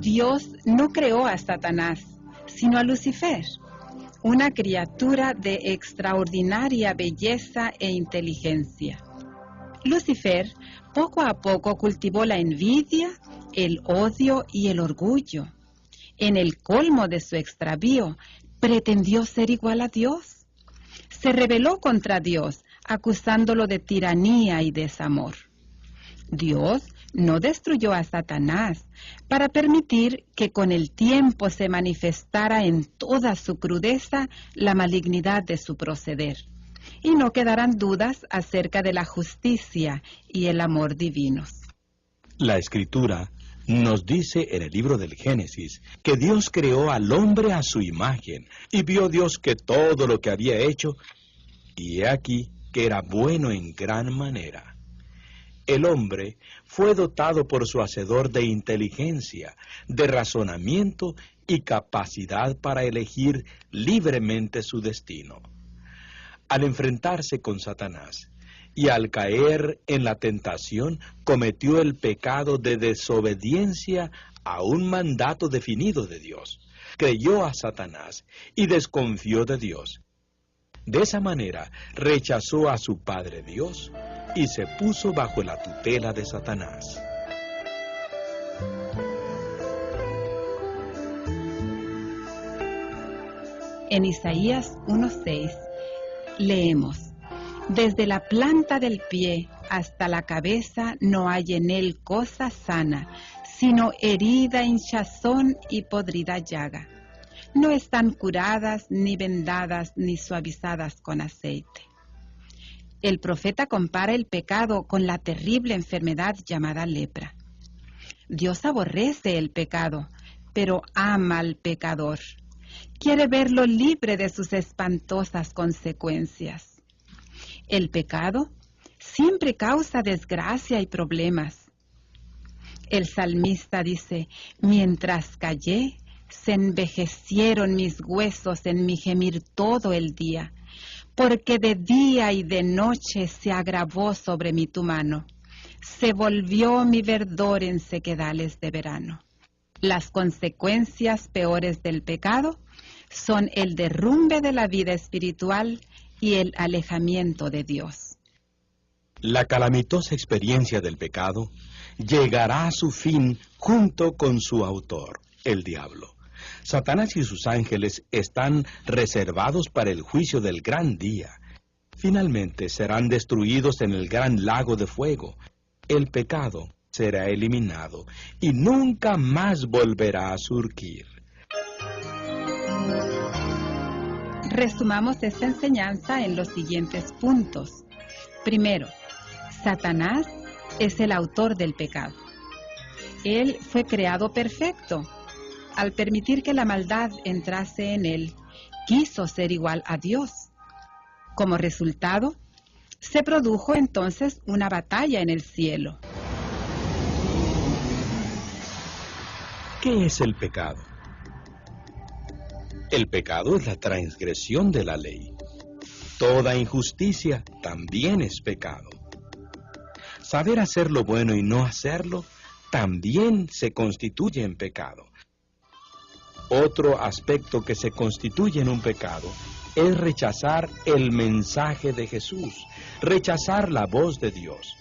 Dios no creó a Satanás, sino a Lucifer, una criatura de extraordinaria belleza e inteligencia. Lucifer poco a poco cultivó la envidia, el odio y el orgullo. En el colmo de su extravío, pretendió ser igual a Dios. Se rebeló contra Dios, acusándolo de tiranía y desamor. Dios no destruyó a Satanás para permitir que con el tiempo se manifestara en toda su crudeza la malignidad de su proceder, y no quedaran dudas acerca de la justicia y el amor divinos. La Escritura nos dice en el libro del Génesis que Dios creó al hombre a su imagen, y vio Dios que todo lo que había hecho, y he aquí que era bueno en gran manera. El hombre fue dotado por su Hacedor de inteligencia, de razonamiento y capacidad para elegir libremente su destino. Al enfrentarse con Satanás y al caer en la tentación, cometió el pecado de desobediencia a un mandato definido de Dios. Creyó a Satanás y desconfió de Dios. De esa manera rechazó a su Padre Dios y se puso bajo la tutela de Satanás. En Isaías 1:6 leemos: Desde la planta del pie hasta la cabeza no hay en él cosa sana, sino herida, hinchazón y podrida llaga. No están curadas, ni vendadas, ni suavizadas con aceite. El profeta compara el pecado con la terrible enfermedad llamada lepra. Dios aborrece el pecado, pero ama al pecador. Quiere verlo libre de sus espantosas consecuencias. El pecado siempre causa desgracia y problemas. El salmista dice: mientras callé, se envejecieron mis huesos en mi gemir todo el día, porque de día y de noche se agravó sobre mí tu mano. Se volvió mi verdor en sequedales de verano. Las consecuencias peores del pecado son el derrumbe de la vida espiritual y el alejamiento de Dios. La calamitosa experiencia del pecado llegará a su fin junto con su autor, el diablo. Satanás y sus ángeles están reservados para el juicio del gran día. Finalmente serán destruidos en el gran lago de fuego. El pecado será eliminado y nunca más volverá a surgir. Resumamos esta enseñanza en los siguientes puntos. Primero, Satanás es el autor del pecado. Él fue creado perfecto. Al permitir que la maldad entrase en él, quiso ser igual a Dios. Como resultado, se produjo entonces una batalla en el cielo. ¿Qué es el pecado? El pecado es la transgresión de la ley. Toda injusticia también es pecado. Saber hacer lo bueno y no hacerlo también se constituye en pecado. Otro aspecto que se constituye en un pecado es rechazar el mensaje de Jesús, rechazar la voz de Dios.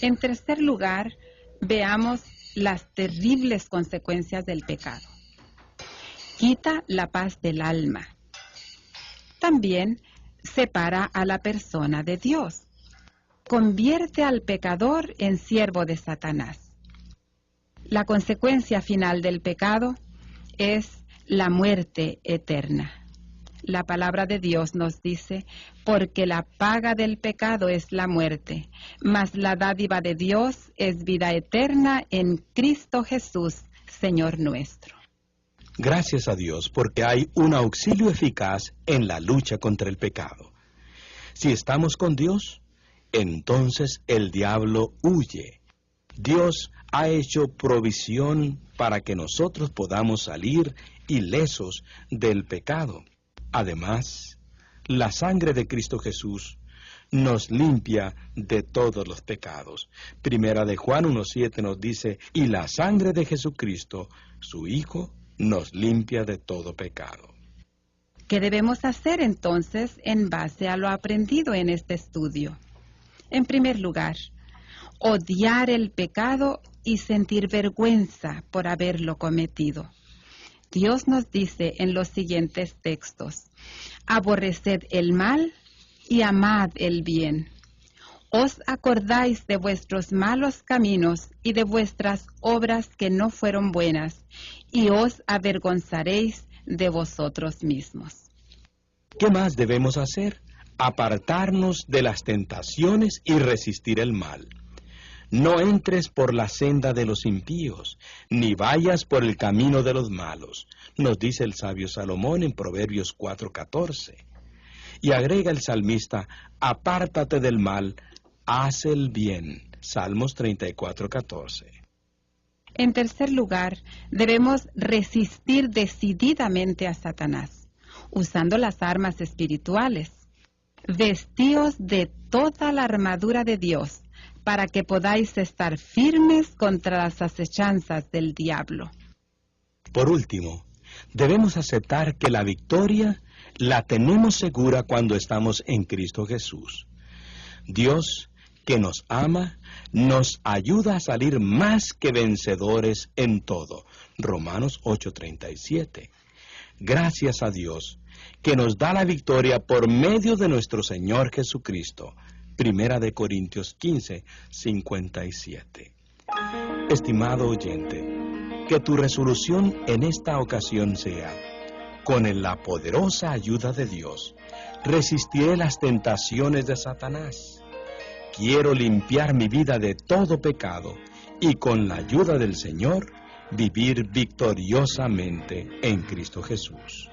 En tercer lugar, veamos las terribles consecuencias del pecado. Quita la paz del alma. También separa a la persona de Dios. Convierte al pecador en siervo de Satanás. La consecuencia final del pecado es la muerte eterna. La palabra de Dios nos dice: porque la paga del pecado es la muerte, mas la dádiva de Dios es vida eterna en Cristo Jesús, Señor nuestro. Gracias a Dios porque hay un auxilio eficaz en la lucha contra el pecado. Si estamos con Dios, entonces el diablo huye. Dios ha hecho provisión para que nosotros podamos salir ilesos del pecado. Además, la sangre de Cristo Jesús nos limpia de todos los pecados. Primera de Juan 1:7 nos dice, y la sangre de Jesucristo, su Hijo, nos limpia de todo pecado. ¿Qué debemos hacer entonces en base a lo aprendido en este estudio? En primer lugar, odiar el pecado y sentir vergüenza por haberlo cometido. Dios nos dice en los siguientes textos, aborreced el mal y amad el bien. Os acordáis de vuestros malos caminos y de vuestras obras que no fueron buenas, y os avergonzaréis de vosotros mismos. ¿Qué más debemos hacer? Apartarnos de las tentaciones y resistir el mal. No entres por la senda de los impíos, ni vayas por el camino de los malos, nos dice el sabio Salomón en Proverbios 4:14. Y agrega el salmista, apártate del mal, haz el bien, Salmos 34:14. En tercer lugar, debemos resistir decididamente a Satanás, usando las armas espirituales. Vestíos de toda la armadura de Dios, para que podáis estar firmes contra las acechanzas del diablo. Por último, debemos aceptar que la victoria la tenemos segura cuando estamos en Cristo Jesús. Dios, que nos ama, nos ayuda a salir más que vencedores en todo. Romanos 8:37. Gracias a Dios, que nos da la victoria por medio de nuestro Señor Jesucristo. Primera de Corintios 15:57. Estimado oyente, que tu resolución en esta ocasión sea, con la poderosa ayuda de Dios, resistiré las tentaciones de Satanás. Quiero limpiar mi vida de todo pecado y con la ayuda del Señor, vivir victoriosamente en Cristo Jesús.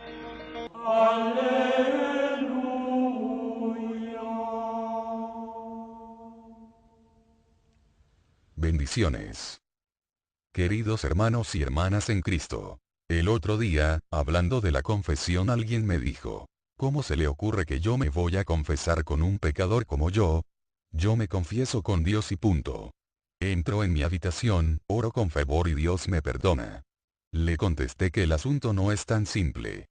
Bendiciones. Queridos hermanos y hermanas en Cristo, el otro día, hablando de la confesión, alguien me dijo, ¿cómo se le ocurre que yo me voy a confesar con un pecador como yo? Yo me confieso con Dios y punto. Entro en mi habitación, oro con fervor y Dios me perdona. Le contesté que el asunto no es tan simple.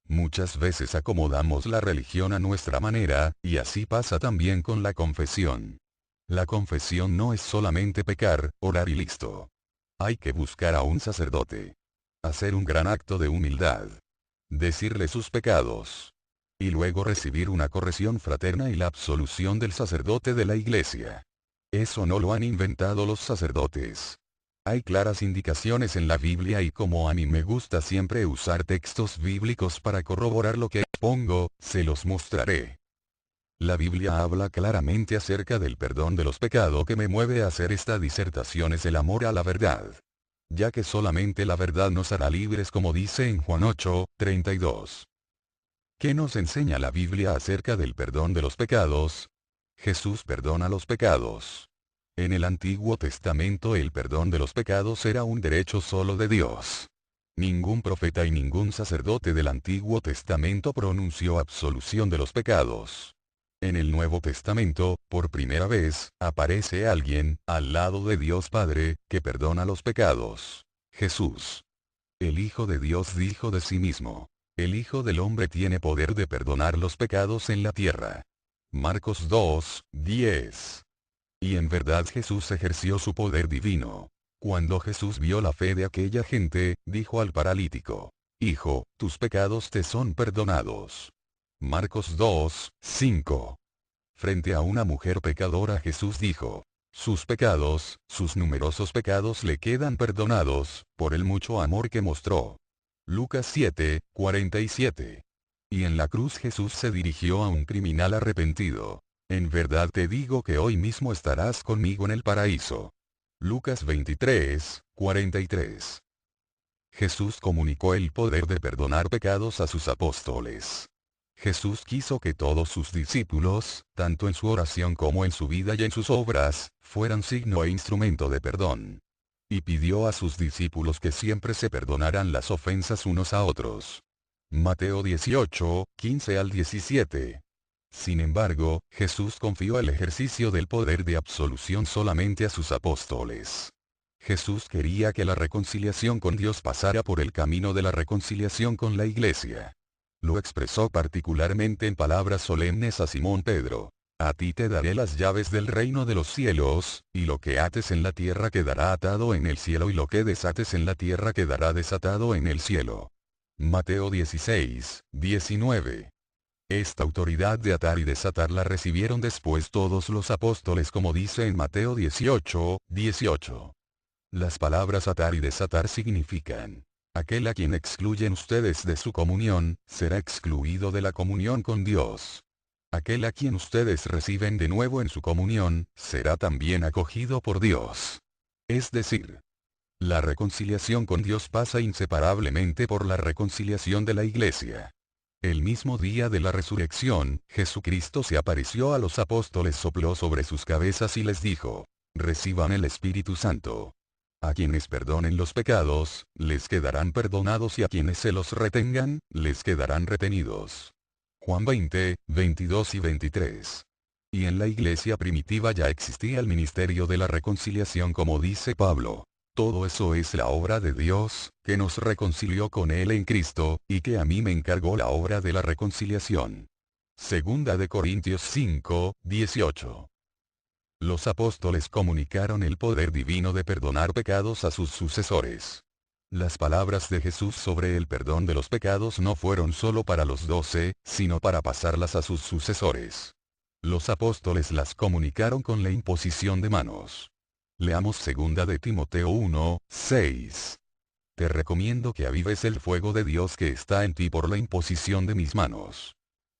Muchas veces acomodamos la religión a nuestra manera, y así pasa también con la confesión. La confesión no es solamente pecar, orar y listo. Hay que buscar a un sacerdote. Hacer un gran acto de humildad. Decirle sus pecados. Y luego recibir una corrección fraterna y la absolución del sacerdote de la iglesia. Eso no lo han inventado los sacerdotes. Hay claras indicaciones en la Biblia y como a mí me gusta siempre usar textos bíblicos para corroborar lo que expongo, se los mostraré. La Biblia habla claramente acerca del perdón de los pecados. Que me mueve a hacer esta disertación es el amor a la verdad. Ya que solamente la verdad nos hará libres, como dice en Juan 8:32. ¿Qué nos enseña la Biblia acerca del perdón de los pecados? Jesús perdona los pecados. En el Antiguo Testamento el perdón de los pecados era un derecho solo de Dios. Ningún profeta y ningún sacerdote del Antiguo Testamento pronunció absolución de los pecados. En el Nuevo Testamento, por primera vez, aparece alguien, al lado de Dios Padre, que perdona los pecados. Jesús. El Hijo de Dios dijo de sí mismo, el Hijo del Hombre tiene poder de perdonar los pecados en la tierra. Marcos 2:10. Y en verdad Jesús ejerció su poder divino. Cuando Jesús vio la fe de aquella gente, dijo al paralítico, Hijo, tus pecados te son perdonados. Marcos 2:5. Frente a una mujer pecadora Jesús dijo, sus pecados, sus numerosos pecados le quedan perdonados, por el mucho amor que mostró. Lucas 7:47. Y en la cruz Jesús se dirigió a un criminal arrepentido. En verdad te digo que hoy mismo estarás conmigo en el paraíso. Lucas 23:43. Jesús comunicó el poder de perdonar pecados a sus apóstoles. Jesús quiso que todos sus discípulos, tanto en su oración como en su vida y en sus obras, fueran signo e instrumento de perdón. Y pidió a sus discípulos que siempre se perdonaran las ofensas unos a otros. Mateo 18:15 al 17. Sin embargo, Jesús confió el ejercicio del poder de absolución solamente a sus apóstoles. Jesús quería que la reconciliación con Dios pasara por el camino de la reconciliación con la Iglesia. Lo expresó particularmente en palabras solemnes a Simón Pedro. A ti te daré las llaves del reino de los cielos, y lo que ates en la tierra quedará atado en el cielo y lo que desates en la tierra quedará desatado en el cielo. Mateo 16, 19. Esta autoridad de atar y desatar la recibieron después todos los apóstoles como dice en Mateo 18, 18. Las palabras atar y desatar significan: aquel a quien excluyen ustedes de su comunión, será excluido de la comunión con Dios. Aquel a quien ustedes reciben de nuevo en su comunión, será también acogido por Dios. Es decir, la reconciliación con Dios pasa inseparablemente por la reconciliación de la Iglesia. El mismo día de la resurrección, Jesucristo se apareció a los apóstoles, sopló sobre sus cabezas y les dijo: reciban el Espíritu Santo. A quienes perdonen los pecados, les quedarán perdonados y a quienes se los retengan, les quedarán retenidos. Juan 20, 22 y 23. Y en la iglesia primitiva ya existía el ministerio de la reconciliación como dice Pablo. Todo eso es la obra de Dios, que nos reconcilió con Él en Cristo, y que a mí me encargó la obra de la reconciliación. Segunda de Corintios 5, 18. Los apóstoles comunicaron el poder divino de perdonar pecados a sus sucesores. Las palabras de Jesús sobre el perdón de los pecados no fueron solo para los 12, sino para pasarlas a sus sucesores. Los apóstoles las comunicaron con la imposición de manos. Leamos segunda de Timoteo 1, 6. Te recomiendo que avives el fuego de Dios que está en ti por la imposición de mis manos.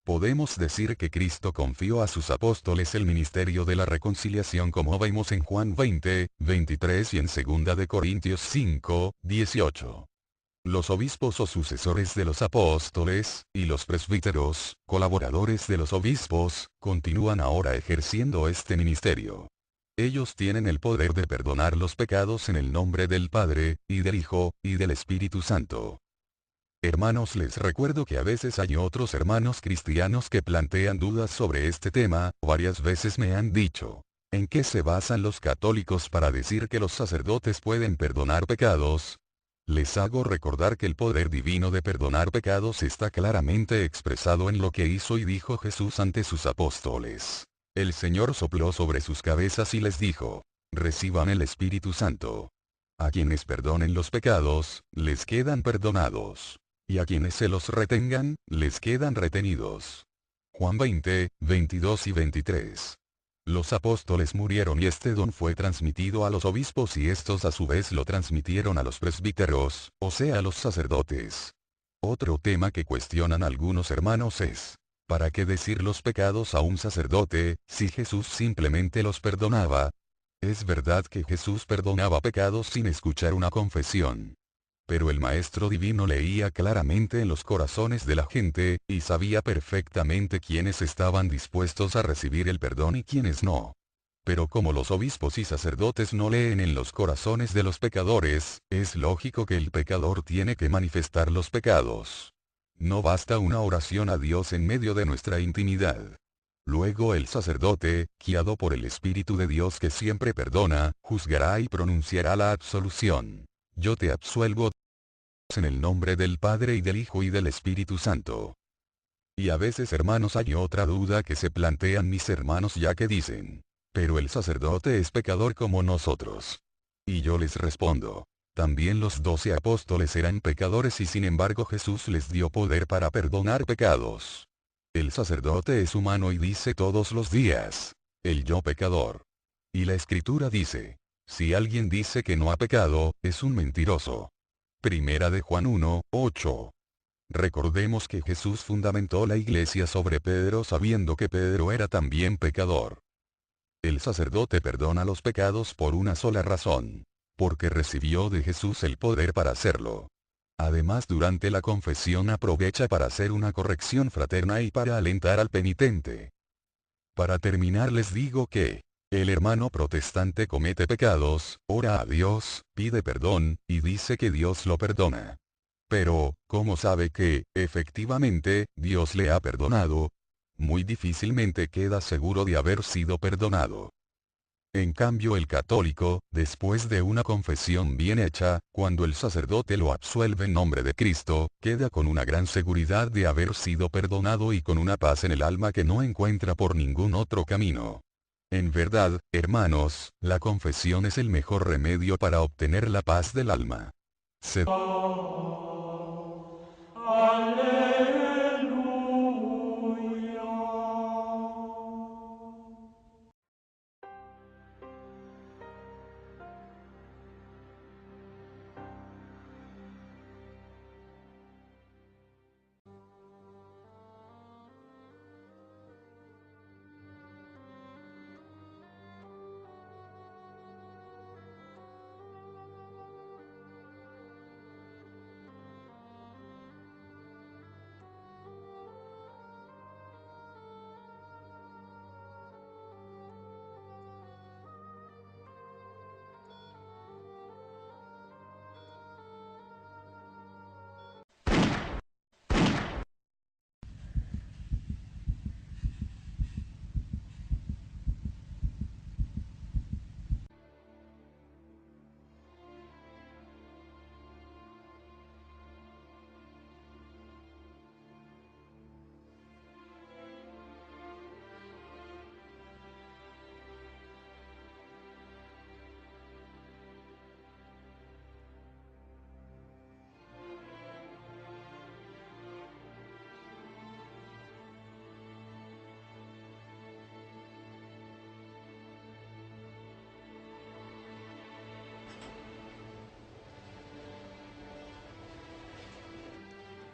Podemos decir que Cristo confió a sus apóstoles el ministerio de la reconciliación como vemos en Juan 20, 23 y en 2 de Corintios 5, 18. Los obispos o sucesores de los apóstoles, y los presbíteros, colaboradores de los obispos, continúan ahora ejerciendo este ministerio. Ellos tienen el poder de perdonar los pecados en el nombre del Padre, y del Hijo, y del Espíritu Santo. Hermanos, les recuerdo que a veces hay otros hermanos cristianos que plantean dudas sobre este tema. Varias veces me han dicho: ¿en qué se basan los católicos para decir que los sacerdotes pueden perdonar pecados? Les hago recordar que el poder divino de perdonar pecados está claramente expresado en lo que hizo y dijo Jesús ante sus apóstoles. El Señor sopló sobre sus cabezas y les dijo: reciban el Espíritu Santo. A quienes perdonen los pecados, les quedan perdonados. Y a quienes se los retengan, les quedan retenidos. Juan 20, 22 y 23. Los apóstoles murieron y este don fue transmitido a los obispos y estos a su vez lo transmitieron a los presbíteros, o sea a los sacerdotes. Otro tema que cuestionan algunos hermanos es: ¿para qué decir los pecados a un sacerdote, si Jesús simplemente los perdonaba? Es verdad que Jesús perdonaba pecados sin escuchar una confesión. Pero el Maestro Divino leía claramente en los corazones de la gente, y sabía perfectamente quiénes estaban dispuestos a recibir el perdón y quiénes no. Pero como los obispos y sacerdotes no leen en los corazones de los pecadores, es lógico que el pecador tiene que manifestar los pecados. No basta una oración a Dios en medio de nuestra intimidad. Luego el sacerdote, guiado por el Espíritu de Dios que siempre perdona, juzgará y pronunciará la absolución. Yo te absuelvo en el nombre del Padre y del Hijo y del Espíritu Santo. Y a veces, hermanos, hay otra duda que se plantean mis hermanos ya que dicen: pero el sacerdote es pecador como nosotros. Y yo les respondo: también los 12 apóstoles eran pecadores y sin embargo Jesús les dio poder para perdonar pecados. El sacerdote es humano y dice todos los días: el yo pecador. Y la Escritura dice: si alguien dice que no ha pecado, es un mentiroso. Primera de Juan 1, 8. Recordemos que Jesús fundamentó la iglesia sobre Pedro sabiendo que Pedro era también pecador. El sacerdote perdona los pecados por una sola razón: porque recibió de Jesús el poder para hacerlo. Además, durante la confesión aprovecha para hacer una corrección fraterna y para alentar al penitente. Para terminar, les digo que el hermano protestante comete pecados, ora a Dios, pide perdón, y dice que Dios lo perdona. Pero, ¿cómo sabe que, efectivamente, Dios le ha perdonado? muy difícilmente queda seguro de haber sido perdonado. En cambio el católico, después de una confesión bien hecha, cuando el sacerdote lo absuelve en nombre de Cristo, queda con una gran seguridad de haber sido perdonado y con una paz en el alma que no encuentra por ningún otro camino. En verdad, hermanos, la confesión es el mejor remedio para obtener la paz del alma. Se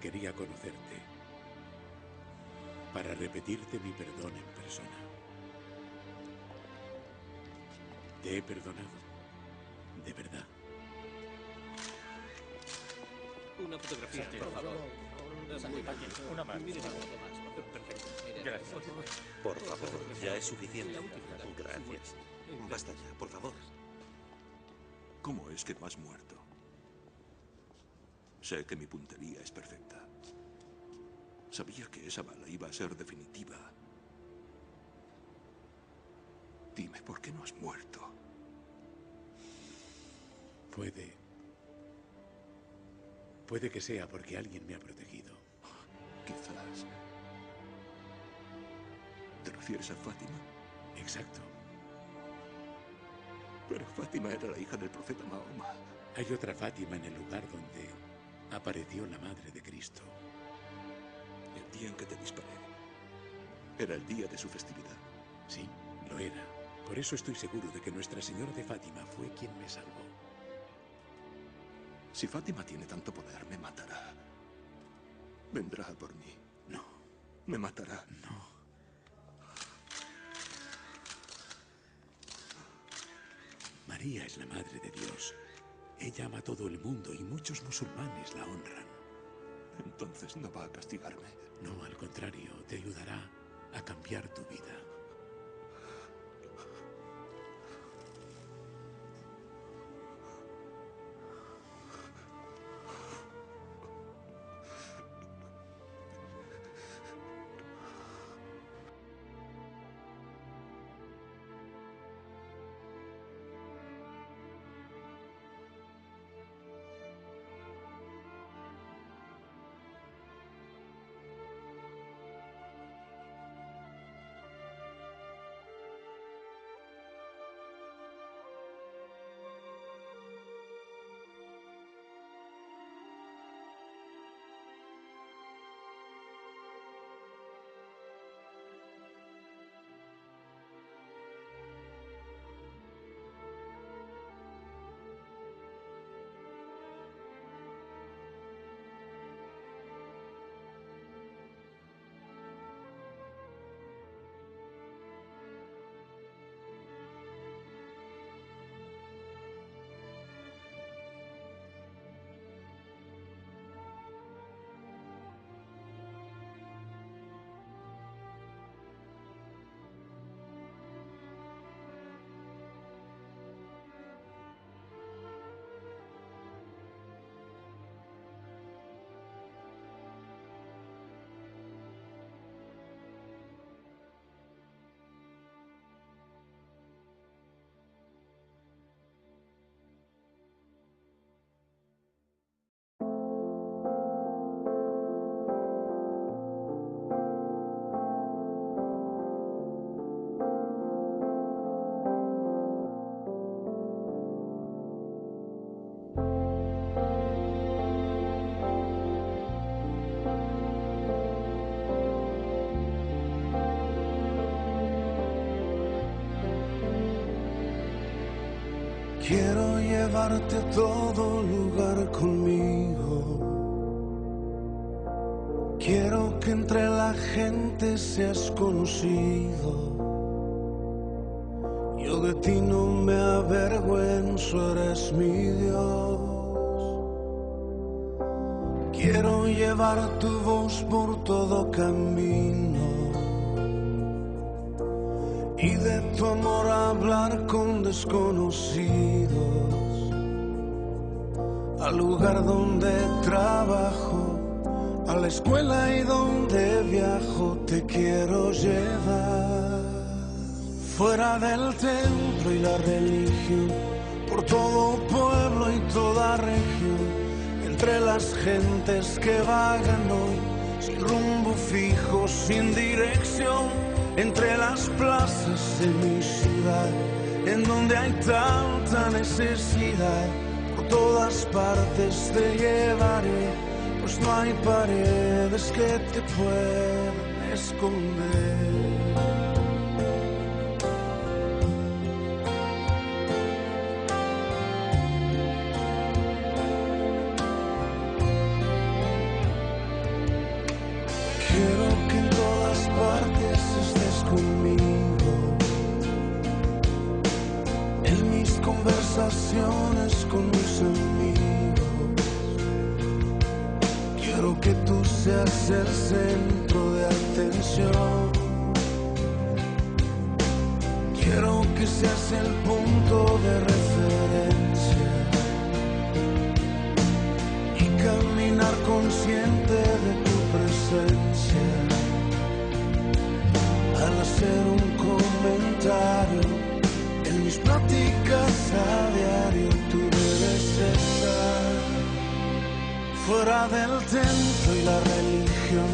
Quería conocerte para repetirte mi perdón en persona. Te he perdonado, de verdad. Una fotografía, por favor. Una más. Perfecto. Gracias. Por favor, ya es suficiente. Gracias. Basta ya, por favor. ¿Cómo es que no has muerto? Sé que mi puntería es perfecta. Sabía que esa bala iba a ser definitiva. Dime, ¿por qué no has muerto? Puede que sea porque alguien me ha protegido. Quizás. ¿Te refieres a Fátima? Exacto. Pero Fátima era la hija del profeta Mahoma. Hay otra Fátima en el lugar donde apareció la Madre de Cristo. El día en que te disparé era el día de su festividad. Sí, lo era. Por eso estoy seguro de que Nuestra Señora de Fátima fue quien me salvó. Si Fátima tiene tanto poder, me matará. Vendrá por mí. No. Me matará. No. María es la Madre de Dios. Ella ama a todo el mundo y muchos musulmanes la honran. Entonces no va a castigarme. No, al contrario, te ayudará a cambiar tu vida. Quiero llevarte a todo lugar conmigo. Quiero que entre la gente seas conocido. Yo de ti no me avergüenzo, eres mi Dios. Quiero llevar tu voz por todo camino y de tu amor hablar con desconocidos. Al lugar donde trabajo, a la escuela y donde viajo, te quiero llevar. Fuera del templo y la religión, por todo pueblo y toda región, entre las gentes que vagan hoy, sin rumbo fijo, sin dirección, entre las plazas de mi ciudad, en donde hay tanta necesidad, por todas partes te llevaré, pues no hay paredes que te puedan esconder. Quiero que en todas partes estés conmigo, en mis conversaciones con mis amigos. Quiero que tú seas el centro de atención. Quiero que seas el punto de referencia y caminar consciente de tu presencia. Al hacer un comentario en mis pláticas a diario, tú debes estar. Fuera del templo y la religión,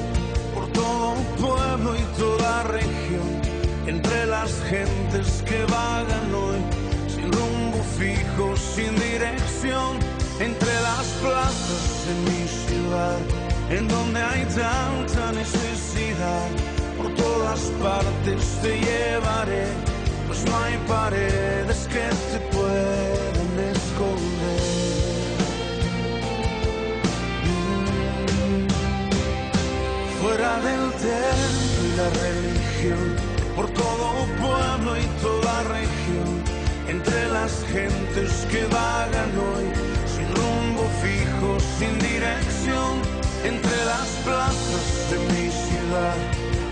por todo un pueblo y toda región, entre las gentes que vagan hoy, sin rumbo fijo, sin dirección, entre las plazas de mi ciudad, en donde hay tanta necesidad, por todas partes te llevaré, pues no hay paredes que te puedan esconder. Fuera del templo y la religión, por todo pueblo y toda región, entre las gentes que vagan hoy, sin rumbo fijo, sin dirección, entre las plazas de mi ciudad,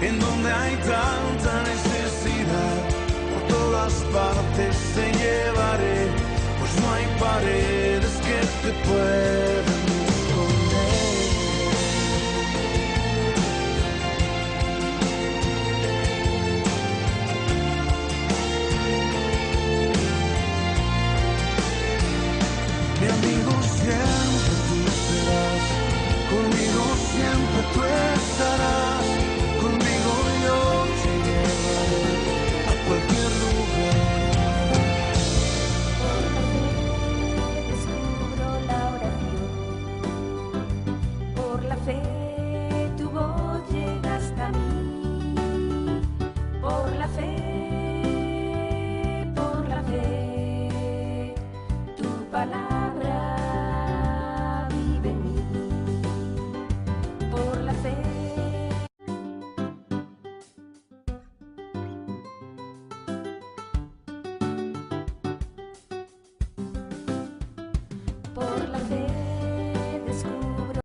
en donde hay tanta necesidad, por todas partes te llevaré, pues no hay paredes que te puedan esconder. Mi amigo, siempre tú serás, conmigo siempre tú estarás, conmigo yo te llevaré a cualquier lugar. Por la fe descubro la oración, por la fe tu voz llega hasta mí, por la fe tu palabra